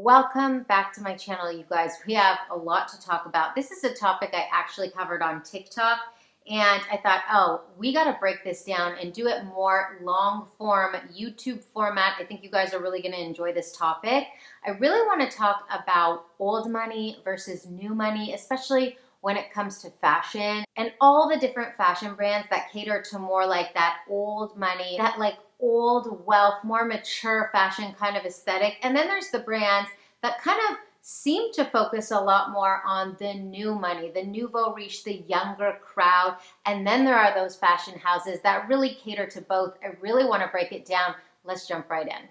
Welcome back to my channel, you guys. We have a lot to talk about. This is a topic I actually covered on TikTok, and I thought, oh, we got to break this down and do it more long form YouTube format. I think you guys are really going to enjoy this topic. I really want to talk about old money versus new money, especially when it comes to fashion and all the different fashion brands that cater to more like that old money, that like old wealth, more mature fashion kind of aesthetic. And then there's the brands that kind of seem to focus a lot more on the new money, the nouveau riche, the younger crowd. And then there are those fashion houses that really cater to both. I really want to break it down. Let's jump right in.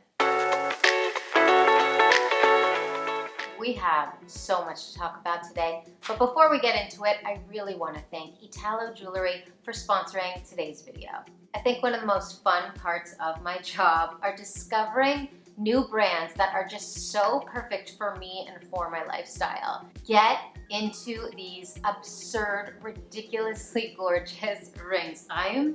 We have so much to talk about today, but before we get into it, I really want to thank Italo Jewelry for sponsoring today's video. I think one of the most fun parts of my job are discovering new brands that are just so perfect for me and for my lifestyle. Get into these absurd, ridiculously gorgeous rings. I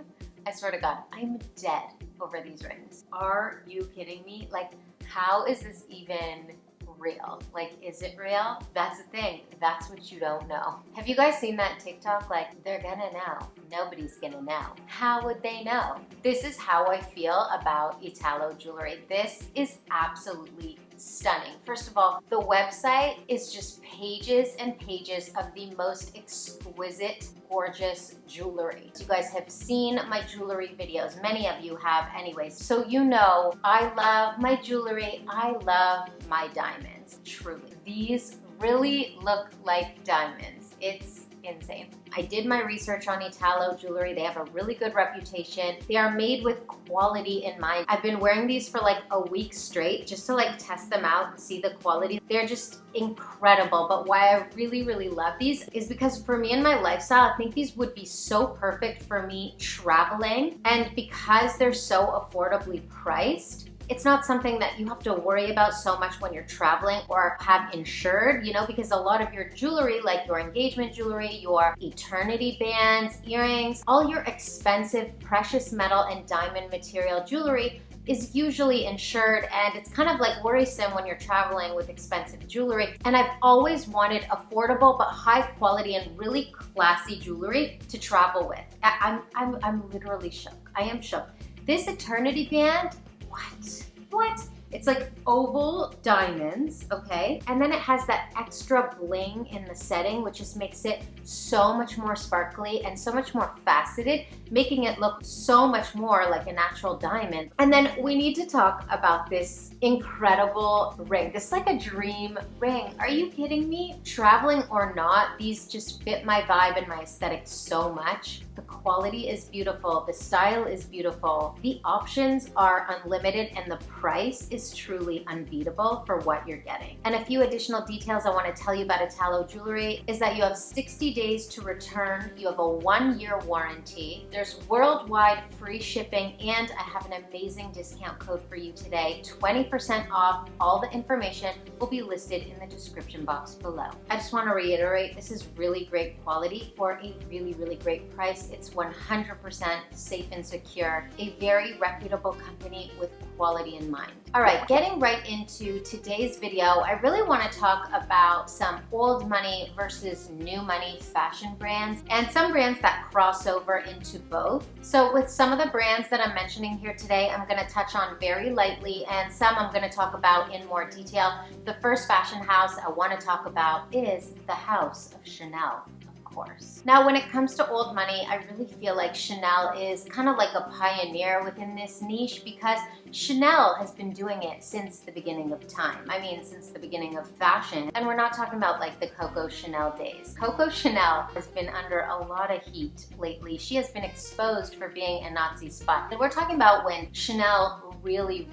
swear to God, I'm dead over these rings. Are you kidding me? Like, how is this even real? Like, is it real? That's the thing. That's what you don't know. Have you guys seen that TikTok? Like, they're gonna know. Nobody's gonna know. How would they know? This is how I feel about Italo Jewelry. This is absolutely stunning. First of all, the website is just pages and pages of the most exquisite, gorgeous jewelry. You guys have seen my jewelry videos. Many of you have anyways. So you know I love my jewelry. I love my diamonds, truly. These really look like diamonds. It's insane. I did my research on Italo Jewelry. They have a really good reputation. They are made with quality in mind. I've been wearing these for like a week straight just to like test them out and see the quality. They're just incredible. But why I really, really love these is because for me and my lifestyle, I think these would be so perfect for me traveling. And because they're so affordably priced, it's not something that you have to worry about so much when you're traveling or have insured, you know, because a lot of your jewelry, like your engagement jewelry, your eternity bands, earrings, all your expensive precious metal and diamond material jewelry is usually insured, and it's kind of like worrisome when you're traveling with expensive jewelry. And I've always wanted affordable but high quality and really classy jewelry to travel with. I'm literally shook. I am shook. This eternity band, what? It's like oval diamonds, okay? And then it has that extra bling in the setting, which just makes it so much more sparkly and so much more faceted, making it look so much more like a natural diamond. And then we need to talk about this incredible ring. This is like a dream ring. Are you kidding me? Traveling or not, these just fit my vibe and my aesthetic so much. The quality is beautiful. The style is beautiful. The options are unlimited and the price is truly unbeatable for what you're getting. And a few additional details I want to tell you about Italo Jewelry is that you have 60 days to return. You have a 1-year warranty. There's worldwide free shipping, and I have an amazing discount code for you today. 20% off. All the information will be listed in the description box below. I just want to reiterate, this is really great quality for a really, really great price. It's 100% safe and secure. A very reputable company with quality in mind. All right, getting right into today's video, I really want to talk about some old money versus new money fashion brands and some brands that cross over into both. So with some of the brands that I'm mentioning here today, I'm going to touch on very lightly, and some I'm going to talk about in more detail. The first fashion house I want to talk about is the House of Chanel. Now, when it comes to old money, I really feel like Chanel is kind of like a pioneer within this niche because Chanel has been doing it since the beginning of time. I mean, since the beginning of fashion. And we're not talking about like the Coco Chanel days. Coco Chanel has been under a lot of heat lately. She has been exposed for being a Nazi spy. And we're talking about when Chanel really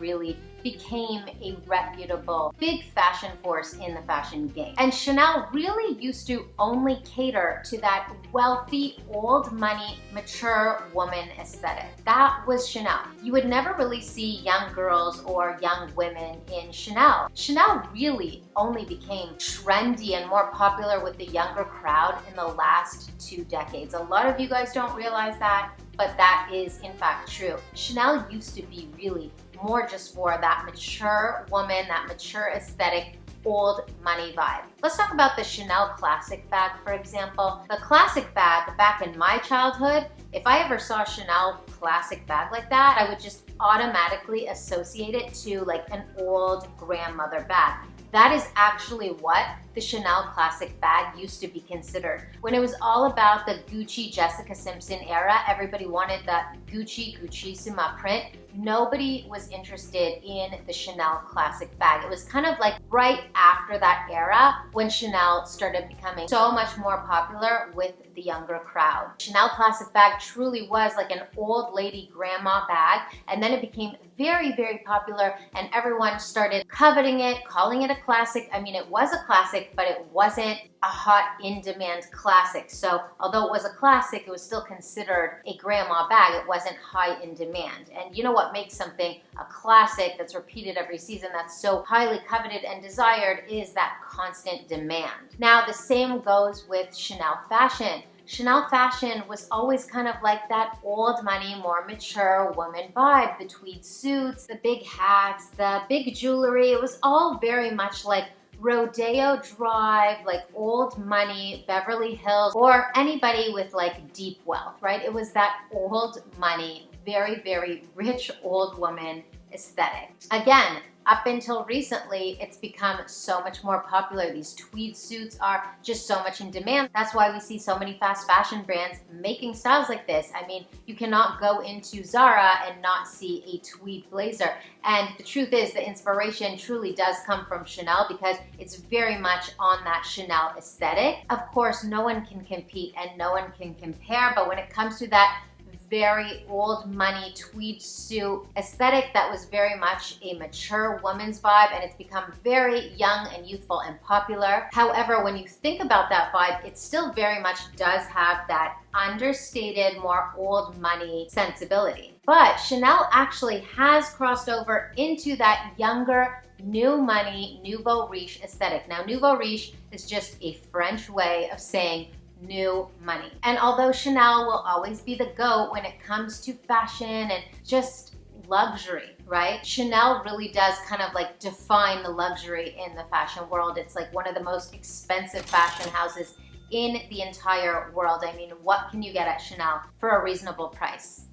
became a reputable big fashion force in the fashion game. And Chanel really used to only cater to that wealthy, old money, mature woman aesthetic. That was Chanel. You would never really see young girls or young women in Chanel. Chanel really only became trendy and more popular with the younger crowd in the last 2 decades. A lot of you guys don't realize that, but that is in fact true. Chanel used to be really more just for that mature woman, that mature aesthetic, old money vibe. Let's talk about the Chanel classic bag, for example. The classic bag, back in my childhood, if I ever saw a Chanel classic bag like that, I would just automatically associate it to like an old grandmother bag. That is actually what the Chanel classic bag used to be considered. When it was all about the Gucci Jessica Simpson era, everybody wanted that Gucci-Sima print. Nobody was interested in the Chanel classic bag. It was kind of like right after that era when Chanel started becoming so much more popular with the younger crowd. Chanel classic bag truly was like an old lady grandma bag, and then it became very, very popular and everyone started coveting it, calling it a classic. I mean, it was a classic, but it wasn't a hot in-demand classic. So although it was a classic, it was still considered a grandma bag. It wasn't high in demand. And you know what makes something a classic that's repeated every season, that's so highly coveted and desired, is that constant demand. Now, the same goes with Chanel fashion. Chanel fashion was always kind of like that old money, more mature woman vibe. The tweed suits, the big hats, the big jewelry. It was all very much like Rodeo Drive, like old money, Beverly Hills, or anybody with like deep wealth, right? It was that old money, very, very rich old woman aesthetic. Again, up until recently, it's become so much more popular. These tweed suits are just so much in demand. That's why we see so many fast fashion brands making styles like this. I mean, you cannot go into Zara and not see a tweed blazer. And the truth is, the inspiration truly does come from Chanel because it's very much on that Chanel aesthetic. Of course, no one can compete and no one can compare, but when it comes to that very old money tweed suit aesthetic, that was very much a mature woman's vibe, and it's become very young and youthful and popular. However, when you think about that vibe, it still very much does have that understated, more old money sensibility. But Chanel actually has crossed over into that younger, new money, nouveau riche aesthetic. Now, nouveau riche is just a French way of saying new money. And although Chanel will always be the GOAT when it comes to fashion and just luxury, right? Chanel really does kind of like define the luxury in the fashion world. It's like one of the most expensive fashion houses in the entire world. I mean, what can you get at Chanel for a reasonable price?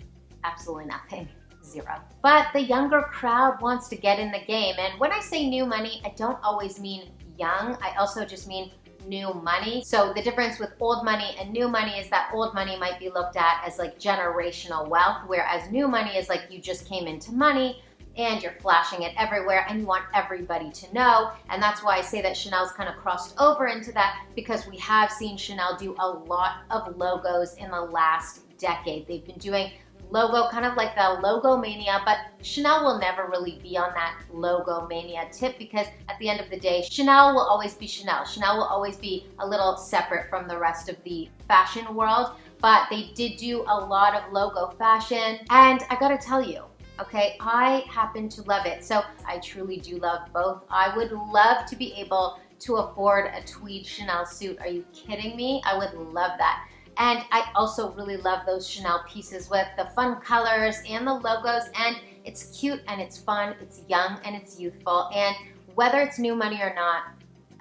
Absolutely nothing. Zero. But the younger crowd wants to get in the game. And when I say new money, I don't always mean young. I also just mean new money. So the difference with old money and new money is that old money might be looked at as like generational wealth, whereas new money is like you just came into money and you're flashing it everywhere and you want everybody to know. And that's why I say that Chanel's kind of crossed over into that, because we have seen Chanel do a lot of logos in the last decade. They've been doing logo, kind of like the logo mania, but Chanel will never really be on that logo mania tip, because at the end of the day, Chanel will always be Chanel. Chanel will always be a little separate from the rest of the fashion world, but they did do a lot of logo fashion, and I gotta tell you, okay, I happen to love it. So I truly do love both. I would love to be able to afford a tweed Chanel suit. Are you kidding me? I would love that. And I also really love those Chanel pieces with the fun colors and the logos, and it's cute and it's fun, it's young and it's youthful, and whether it's new money or not,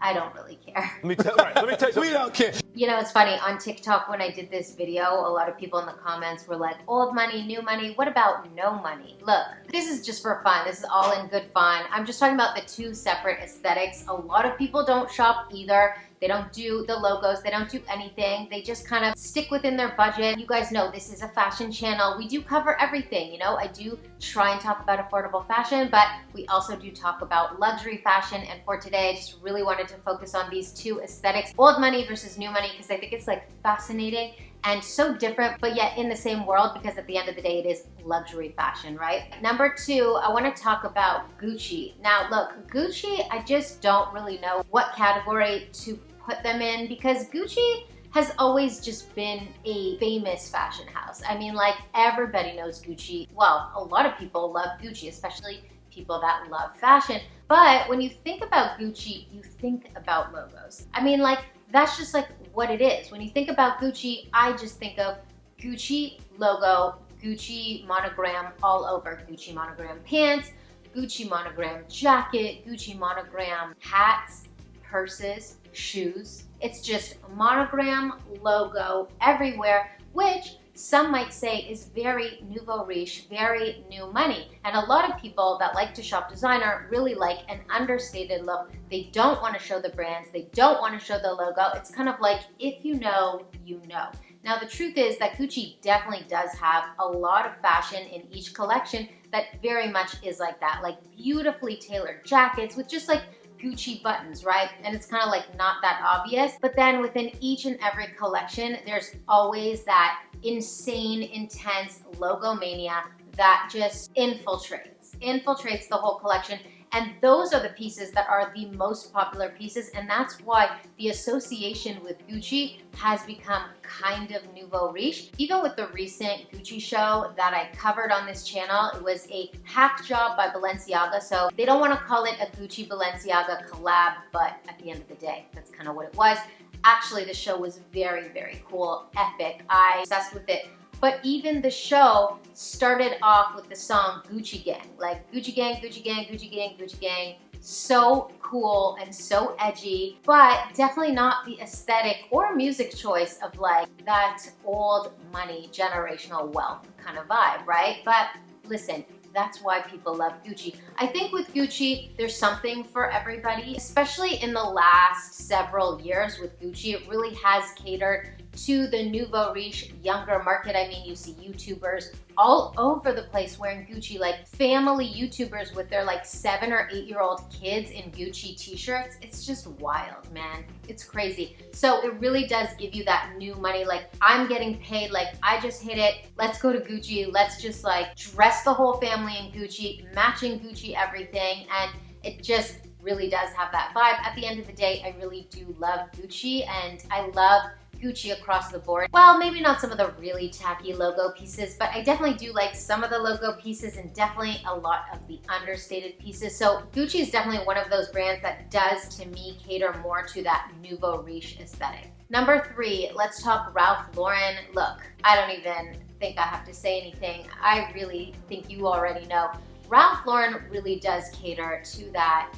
I don't really care. Let me tell you, we don't care. You know, it's funny, on TikTok when I did this video, a lot of people in the comments were like, old money, new money, what about no money? Look, this is just for fun. This is all in good fun. I'm just talking about the two separate aesthetics. A lot of people don't shop either. They don't do the logos, they don't do anything. They just kind of stick within their budget. You guys know this is a fashion channel. We do cover everything, you know? I do try and talk about affordable fashion, but we also do talk about luxury fashion. And for today, I just really wanted to focus on these two aesthetics, old money versus new money, because I think it's like fascinating and so different, but yet in the same world, because at the end of the day, it is luxury fashion, right? Number two, I wanna talk about Gucci. Now look, Gucci, I just don't really know what category to put them in, because Gucci has always just been a famous fashion house. I mean, like, everybody knows Gucci. Well, a lot of people love Gucci, especially people that love fashion. But when you think about Gucci, you think about logos. I mean, like, that's just like what it is. When you think about Gucci, I just think of Gucci logo, Gucci monogram all over. Gucci monogram pants, Gucci monogram jacket, Gucci monogram hats, purses, shoes. It's just monogram logo everywhere, which some might say is very nouveau riche, very new money. And a lot of people that like to shop designer really like an understated look. They don't want to show the brands, they don't want to show the logo. It's kind of like, if you know, you know. Now the truth is that Gucci definitely does have a lot of fashion in each collection that very much is like that, like beautifully tailored jackets with just like Gucci buttons, right? And it's kind of like not that obvious. But then within each and every collection, there's always that insane, intense logo mania that just infiltrates the whole collection. And those are the pieces that are the most popular pieces, and that's why the association with Gucci has become kind of nouveau riche. Even with the recent Gucci show that I covered on this channel, it was a hack job by Balenciaga, so they don't want to call it a Gucci Balenciaga collab, but at the end of the day, that's kind of what it was. Actually, the show was very, very cool, epic. I was obsessed with it. But even the show started off with the song Gucci Gang. Like Gucci Gang, Gucci Gang, Gucci Gang, Gucci Gang. So cool and so edgy, but definitely not the aesthetic or music choice of like that old money, generational wealth kind of vibe, right? But listen, that's why people love Gucci. I think with Gucci, there's something for everybody, especially in the last several years with Gucci. It really has catered to the nouveau riche younger market. I mean, you see YouTubers all over the place wearing Gucci, like family YouTubers with their like 7 or 8-year-old kids in Gucci t-shirts. It's just wild, man. It's crazy. So it really does give you that new money. Like, I'm getting paid, like I just hit it. Let's go to Gucci. Let's just like dress the whole family in Gucci, matching Gucci everything. And it just really does have that vibe. At the end of the day, I really do love Gucci, and I love Gucci across the board. Well, maybe not some of the really tacky logo pieces, but I definitely do like some of the logo pieces and definitely a lot of the understated pieces. So Gucci is definitely one of those brands that does, to me, cater more to that nouveau riche aesthetic. Number 3, let's talk Ralph Lauren. Look, I don't even think I have to say anything. I really think you already know. Ralph Lauren really does cater to that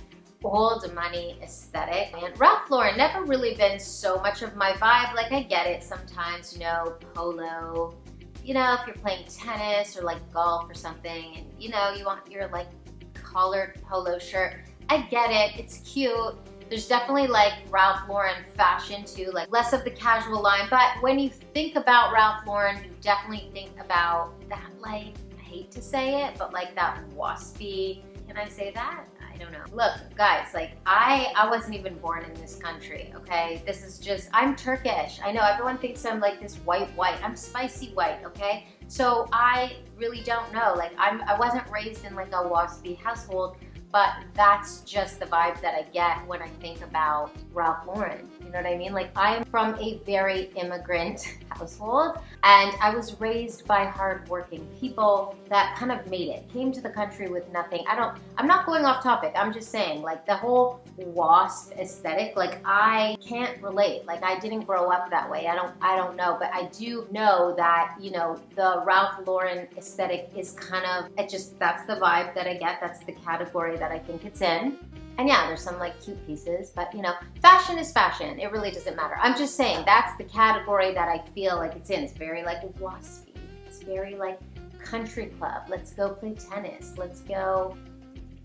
old money aesthetic. And Ralph Lauren never really been so much of my vibe. Like, I get it sometimes, you know, polo, you know, if you're playing tennis or like golf or something, and you know, you want your like collared polo shirt. I get it, it's cute. There's definitely like Ralph Lauren fashion too, like less of the casual line. But when you think about Ralph Lauren, you definitely think about that, like, I hate to say it, but like that waspy, can I say that? I don't know. Look, guys, like I wasn't even born in this country, okay? This is just, I'm Turkish. I know everyone thinks I'm like this white. I'm spicy white, okay? So I really don't know. Like I wasn't raised in like a waspy household, but that's just the vibe that I get when I think about Ralph Lauren. You know what I mean? Like, I am from a very immigrant household, and I was raised by hardworking people that kind of made it, came to the country with nothing. I'm not going off topic. I'm just saying, like, the whole wasp aesthetic, like, I can't relate. Like, I didn't grow up that way. I don't know, but I do know that, you know, the Ralph Lauren aesthetic is kind of, that's the vibe that I get. That's the category that I think it's in. And yeah, there's some like cute pieces, but you know, fashion is fashion. It really doesn't matter. I'm just saying that's the category that I feel like it's in. It's very like waspy. It's very like country club. Let's go play tennis. Let's go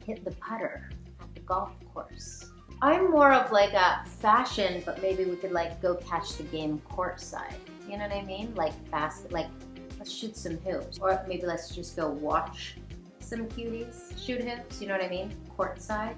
hit the putter at the golf course. I'm more of like a fashion, but maybe we could like go catch the game courtside. You know what I mean? Like basket, like let's shoot some hoops. Or maybe let's just go watch some cuties shoot hoops, you know what I mean? Courtside.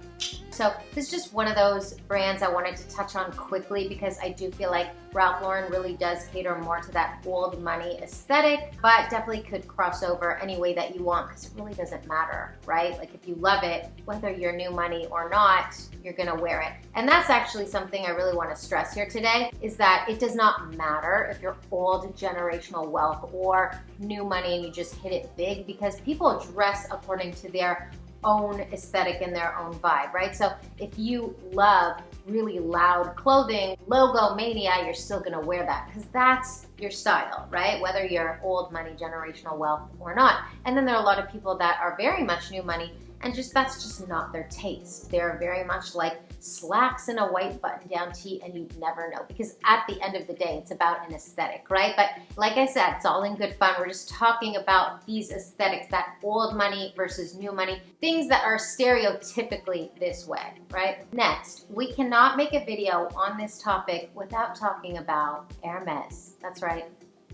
So this is just one of those brands I wanted to touch on quickly because I do feel like Ralph Lauren really does cater more to that old money aesthetic, but definitely could cross over any way that you want because it really doesn't matter, right? Like if you love it, whether you're new money or not, you're gonna wear it. And that's actually something I really want to stress here today is that it does not matter if you're old generational wealth or new money and you just hit it big because people dress according to their own aesthetic and their own vibe, right? So if you love really loud clothing, logo mania, you're still gonna wear that because that's your style, right? Whether you're old money, generational wealth or not. And then there are a lot of people that are very much new money And that's just not their taste. They're very much like slacks and a white button-down tee, and you'd never know, because at the end of the day, it's about an aesthetic, right? But like I said, it's all in good fun. We're just talking about these aesthetics, that old money versus new money, things that are stereotypically this way, right? Next, we cannot make a video on this topic without talking about Hermes. That's right,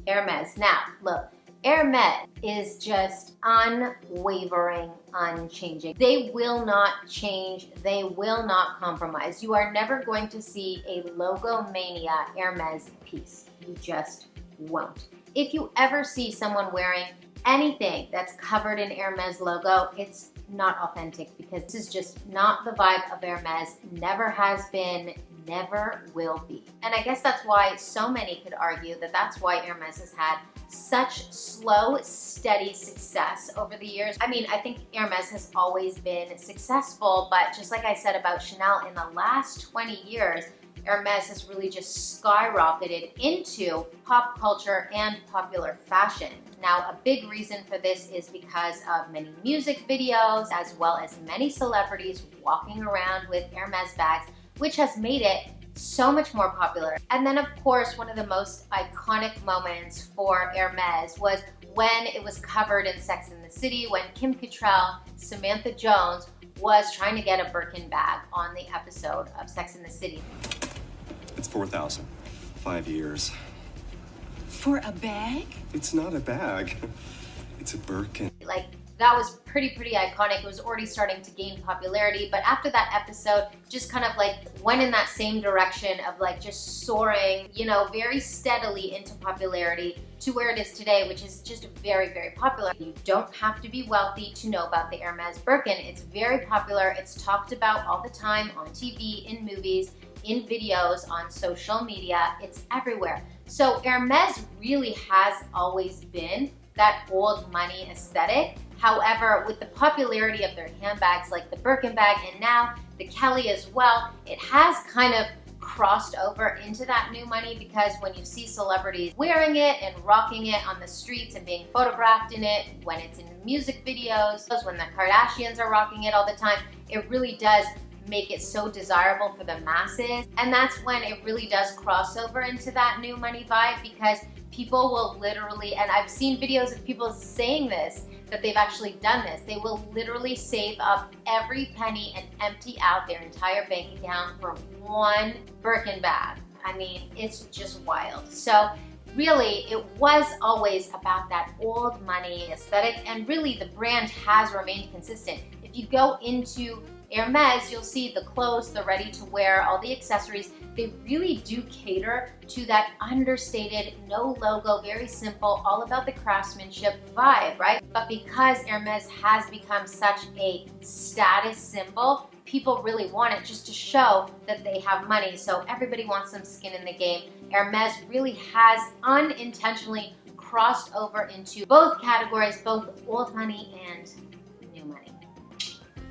Hermes. Now, look, Hermes is just unwavering, unchanging. They will not change. They will not compromise. You are never going to see a logo mania Hermes piece. You just won't. If you ever see someone wearing anything that's covered in Hermes logo, it's not authentic, because this is just not the vibe of Hermes. Never has been, never will be. And I guess that's why so many could argue that that's why Hermes has had such slow, steady success over the years. I mean, I think Hermes has always been successful, but just like I said about Chanel, in the last 20 years, Hermes has really just skyrocketed into pop culture and popular fashion. Now, a big reason for this is because of many music videos, as well as many celebrities walking around with Hermes bags, which has made it so much more popular. And then of course, one of the most iconic moments for Hermes was when it was covered in Sex and the City, when Kim Cattrall, Samantha Jones, was trying to get a Birkin bag on the episode of Sex and the City. It's $4,000. 5 years. For a bag? It's not a bag. It's a Birkin. Like, that was pretty iconic. It was already starting to gain popularity, but after that episode, just kind of like went in that same direction of like just soaring, you know, very steadily into popularity to where it is today, which is just very popular. You don't have to be wealthy to know about the Hermes Birkin. It's very popular. It's talked about all the time on TV, in movies, in videos, on social media. It's everywhere. So Hermes really has always been that old money aesthetic. However, with the popularity of their handbags like the Birkin bag and now the Kelly as well, it has kind of crossed over into that new money, because when you see celebrities wearing it and rocking it on the streets and being photographed in it, when it's in music videos, when the Kardashians are rocking it all the time, it really does make it so desirable for the masses. And that's when it really does cross over into that new money vibe, because people will literally, and I've seen videos of people saying this, that they've actually done this. They will literally save up every penny and empty out their entire bank account for one Birkin bag. I mean, it's just wild. So really, it was always about that old money aesthetic, and really the brand has remained consistent. If you go into Hermes, you'll see the clothes, the ready to wear, all the accessories. They really do cater to that understated, no logo, very simple, all about the craftsmanship vibe, right? But because Hermes has become such a status symbol, people really want it just to show that they have money. So everybody wants some skin in the game. Hermes really has unintentionally crossed over into both categories, both old money and new money.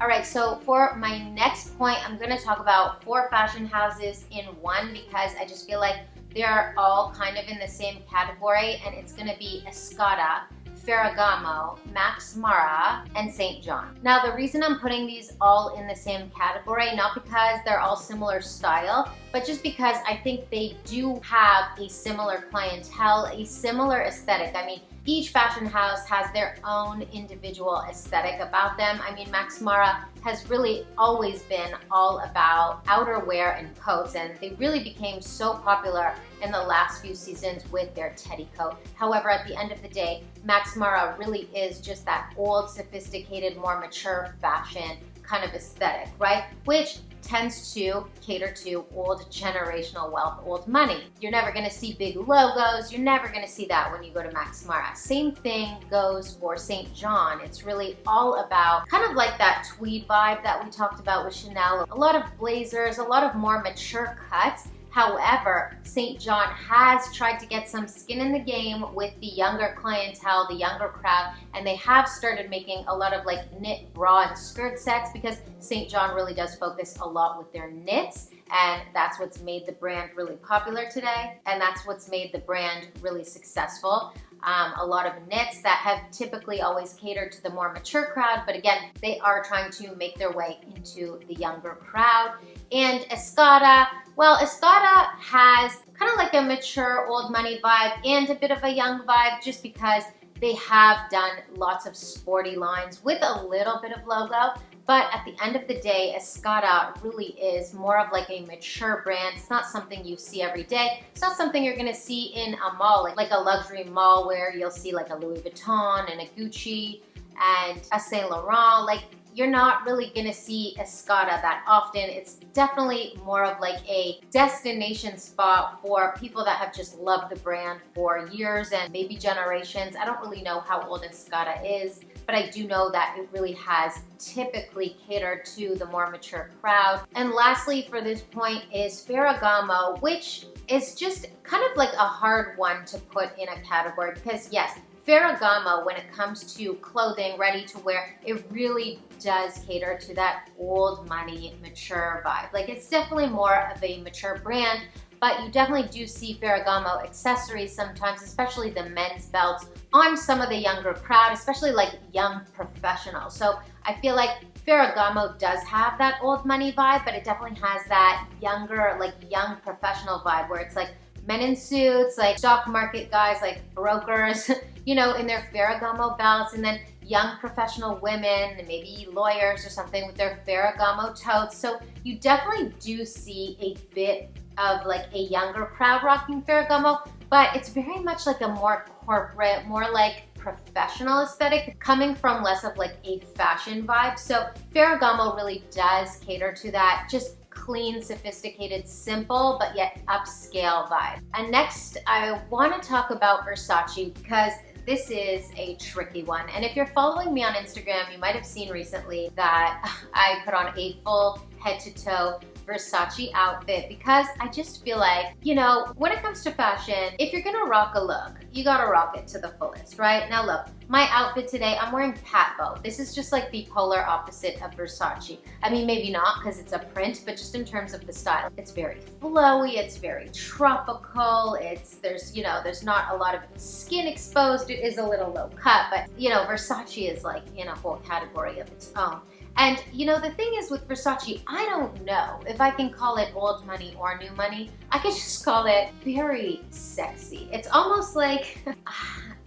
All right, so for my next point, I'm gonna talk about 4 fashion houses in one, because I just feel like they're all kind of in the same category, and it's gonna be Escada, Ferragamo, Max Mara, and St. John. Now, the reason I'm putting these all in the same category, not because they're all similar style, but just because I think they do have a similar clientele, a similar aesthetic. I mean, each fashion house has their own individual aesthetic about them. I mean, Max Mara has really always been all about outerwear and coats, and they really became so popular in the last few seasons with their teddy coat. However, at the end of the day, Max Mara really is just that old, sophisticated, more mature fashion kind of aesthetic, right? Which tends to cater to old generational wealth, old money. You're never gonna see big logos. You're never gonna see that when you go to Max Mara. Same thing goes for St. John. It's really all about kind of like that tweed vibe that we talked about with Chanel. A lot of blazers, a lot of more mature cuts. However, St. John has tried to get some skin in the game with the younger clientele, the younger crowd, and they have started making a lot of like knit bra and skirt sets, because St. John really does focus a lot with their knits, and that's what's made the brand really popular today, and that's what's made the brand really successful. a lot of knits that have typically always catered to the more mature crowd, but again, they are trying to make their way into the younger crowd. And Escada, well, Escada has kind of like a mature old money vibe and a bit of a young vibe, just because they have done lots of sporty lines with a little bit of logo. But at the end of the day, Escada really is more of like a mature brand. It's not something you see every day. It's not something you're gonna see in a mall, like a luxury mall where you'll see like a Louis Vuitton and a Gucci and a Saint Laurent. Like, you're not really gonna see Escada that often. It's definitely more of like a destination spot for people that have just loved the brand for years and maybe generations. I don't really know how old Escada is, but I do know that it really has typically catered to the more mature crowd. And lastly for this point is Ferragamo, which is just kind of like a hard one to put in a category, because yes, Ferragamo, when it comes to clothing, ready to wear, it really does cater to that old money, mature vibe. Like, it's definitely more of a mature brand, but you definitely do see Ferragamo accessories sometimes, especially the men's belts, on some of the younger crowd, especially like young professionals. So I feel like Ferragamo does have that old money vibe, but it definitely has that younger, like young professional vibe where it's like men in suits, like stock market guys, like brokers, you know, in their Ferragamo belts, and then young professional women and maybe lawyers or something with their Ferragamo totes. So you definitely do see a bit of like a younger crowd rocking Ferragamo, but it's very much like a more corporate, more like professional aesthetic, coming from less of like a fashion vibe. So Ferragamo really does cater to that just clean, sophisticated, simple, but yet upscale vibe. And next, I want to talk about Versace, because this is a tricky one. And if you're following me on Instagram, you might have seen recently that I put on a full head-to-toe Versace outfit, because I just feel like, you know, when it comes to fashion, if you're gonna rock a look, you gotta rock it to the fullest, right? Now look, my outfit today, I'm wearing patbo. This is just like the polar opposite of Versace. I mean, maybe not because it's a print, but just in terms of the style. It's very flowy, it's very tropical, there's not a lot of skin exposed, it is a little low cut, but you know, Versace is like in a whole category of its own. And you know, the thing is with Versace, I don't know if I can call it old money or new money. I could just call it very sexy. It's almost like,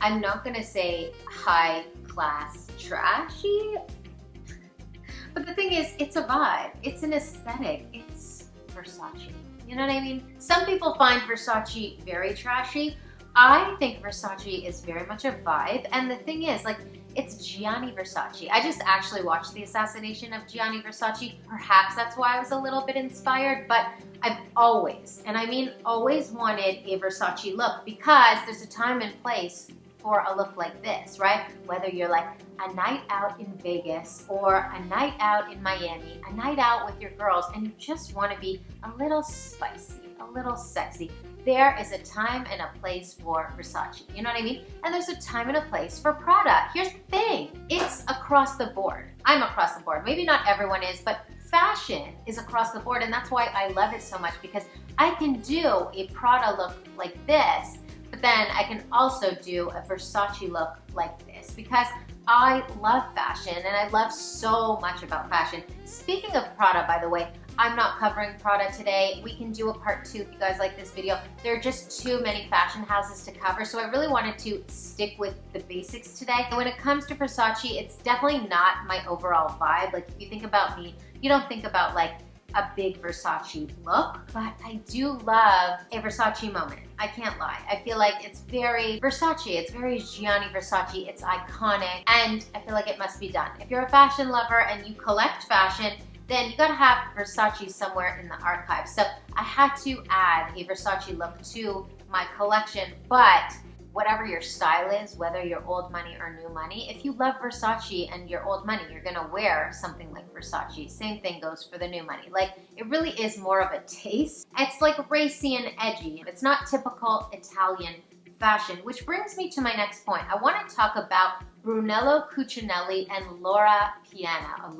I'm not gonna say high class trashy, but the thing is, it's a vibe, it's an aesthetic, it's Versace. You know what I mean? Some people find Versace very trashy. I think Versace is very much a vibe, and the thing is, like, it's Gianni Versace. I just actually watched the assassination of Gianni Versace. Perhaps that's why I was a little bit inspired, but I've always, and I mean always, wanted a Versace look, because there's a time and place for a look like this, right? Whether you're like a night out in Vegas or a night out in Miami, a night out with your girls, and you just want to be a little spicy, a little sexy. There is a time and a place for Versace, you know what I mean? And there's a time and a place for Prada. Here's the thing, it's across the board. I'm across the board. Maybe not everyone is, but fashion is across the board, and that's why I love it so much, because I can do a Prada look like this, but then I can also do a Versace look like this, because I love fashion and I love so much about fashion. Speaking of Prada, by the way, I'm not covering Prada today. We can do a part 2 if you guys like this video. There are just too many fashion houses to cover, so I really wanted to stick with the basics today. When it comes to Versace, it's definitely not my overall vibe. Like, if you think about me, you don't think about like a big Versace look, but I do love a Versace moment. I can't lie. I feel like it's very Versace, it's very Gianni Versace, it's iconic, and I feel like it must be done. If you're a fashion lover and you collect fashion, then you gotta have Versace somewhere in the archive. So I had to add a Versace look to my collection, but whatever your style is, whether you're old money or new money, if you love Versace and you're old money, you're gonna wear something like Versace. Same thing goes for the new money. Like, it really is more of a taste. It's like racy and edgy. It's not typical Italian fashion, which brings me to my next point. I want to talk about Brunello Cucinelli and Loro Piana.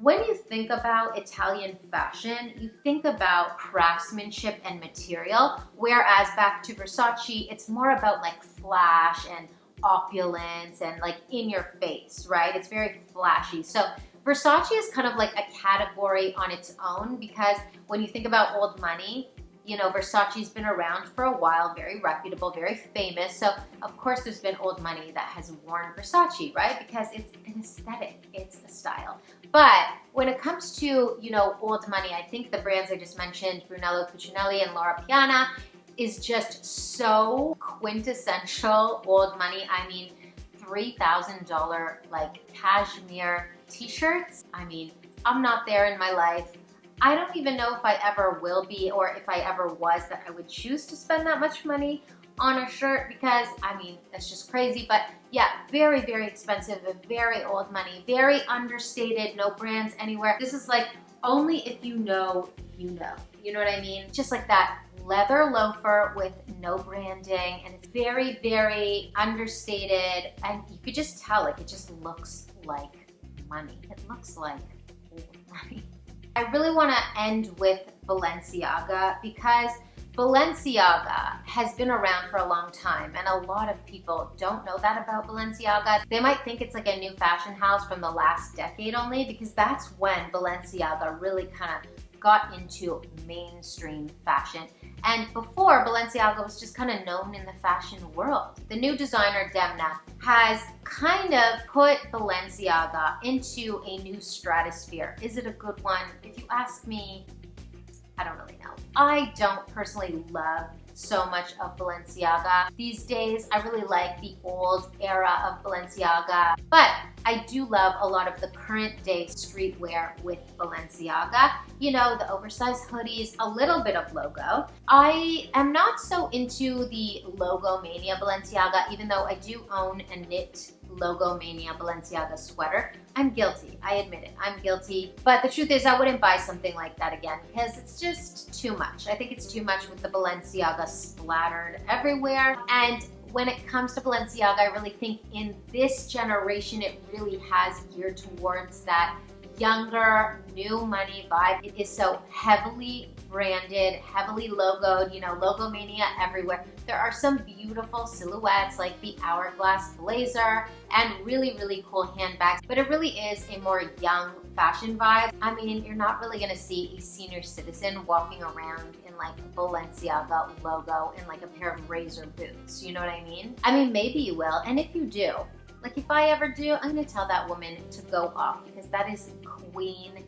When you think about Italian fashion, you think about craftsmanship and material, whereas back to Versace, it's more about like flash and opulence and like in your face, right? It's very flashy. So Versace is kind of like a category on its own, because when you think about old money, you know, Versace's been around for a while, very reputable, very famous. So of course there's been old money that has worn Versace, right? Because it's an aesthetic, it's a style. But when it comes to, you know, old money, I think the brands I just mentioned, Brunello Cucinelli and Loro Piana, is just so quintessential old money. I mean, $3,000 like cashmere t-shirts. I mean, I'm not there in my life. I don't even know if I ever will be, or if I ever was, that I would choose to spend that much money on a shirt, because I mean, that's just crazy. But yeah, very, very expensive, very old money, very understated, no brands anywhere. This is like, only if you know, you know. You know what I mean? Just like that leather loafer with no branding, and it's very, very understated, and you could just tell, like, it just looks like money. It looks like old money. I really want to end with Balenciaga, because Balenciaga has been around for a long time, and a lot of people don't know that about Balenciaga. They might think it's like a new fashion house from the last decade only, because that's when Balenciaga really kind of got into mainstream fashion. And before, Balenciaga was just kind of known in the fashion world. The new designer, Demna, has kind of put Balenciaga into a new stratosphere. Is it a good one? If you ask me, I don't really know. I don't personally love so much of Balenciaga. These days, I really like the old era of Balenciaga, but I do love a lot of the current day streetwear with Balenciaga. You know, the oversized hoodies, a little bit of logo. I am not so into the logo mania Balenciaga, even though I do own a knit logo mania Balenciaga sweater. I'm guilty, I admit it, I'm guilty. But the truth is, I wouldn't buy something like that again, because it's just too much. I think it's too much with the Balenciaga splattered everywhere. And when it comes to Balenciaga, I really think in this generation, it really has geared towards that younger, new money vibe. It is so heavily branded, heavily logoed, you know, logo mania everywhere. There are some beautiful silhouettes like the hourglass blazer and really, really cool handbags, but it really is a more young fashion vibe. I mean, you're not really gonna see a senior citizen walking around in like a Balenciaga logo and like a pair of razor boots, you know what I mean? I mean, maybe you will, and if you do, like if I ever do, I'm gonna tell that woman to go off, because that is queen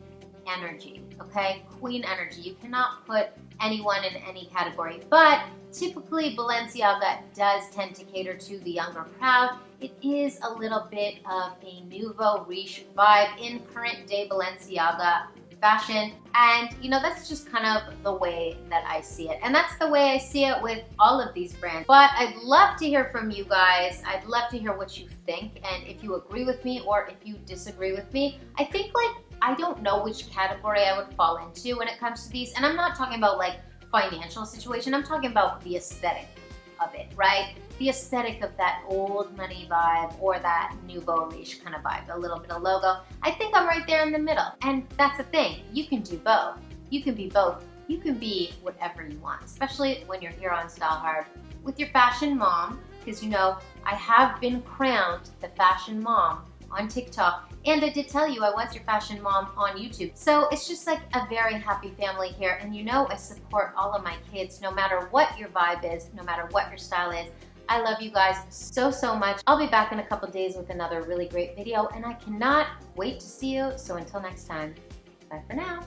energy, okay? Queen energy. You cannot put anyone in any category, but typically Balenciaga does tend to cater to the younger crowd. It is a little bit of a nouveau riche vibe in current day Balenciaga fashion, and you know, that's just kind of the way that I see it, and that's the way I see it with all of these brands. But I'd love to hear from you guys. I'd love to hear what you think, and if you agree with me or if you disagree with me. I think, like, I don't know which category I would fall into when it comes to these, and I'm not talking about like financial situation, I'm talking about the aesthetic of it, right? The aesthetic of that old money vibe or that nouveau riche kind of vibe, a little bit of logo. I think I'm right there in the middle, and that's the thing. You can do both. You can be both. You can be whatever you want, especially when you're here on Style Hard with your fashion mom, because you know, I have been crowned the fashion mom on TikTok, and I did tell you I was your fashion mom on YouTube. So it's just like a very happy family here, and you know, I support all of my kids no matter what your vibe is, no matter what your style is. I love you guys so, so much. I'll be back in a couple days with another really great video, and I cannot wait to see you. So until next time, bye for now.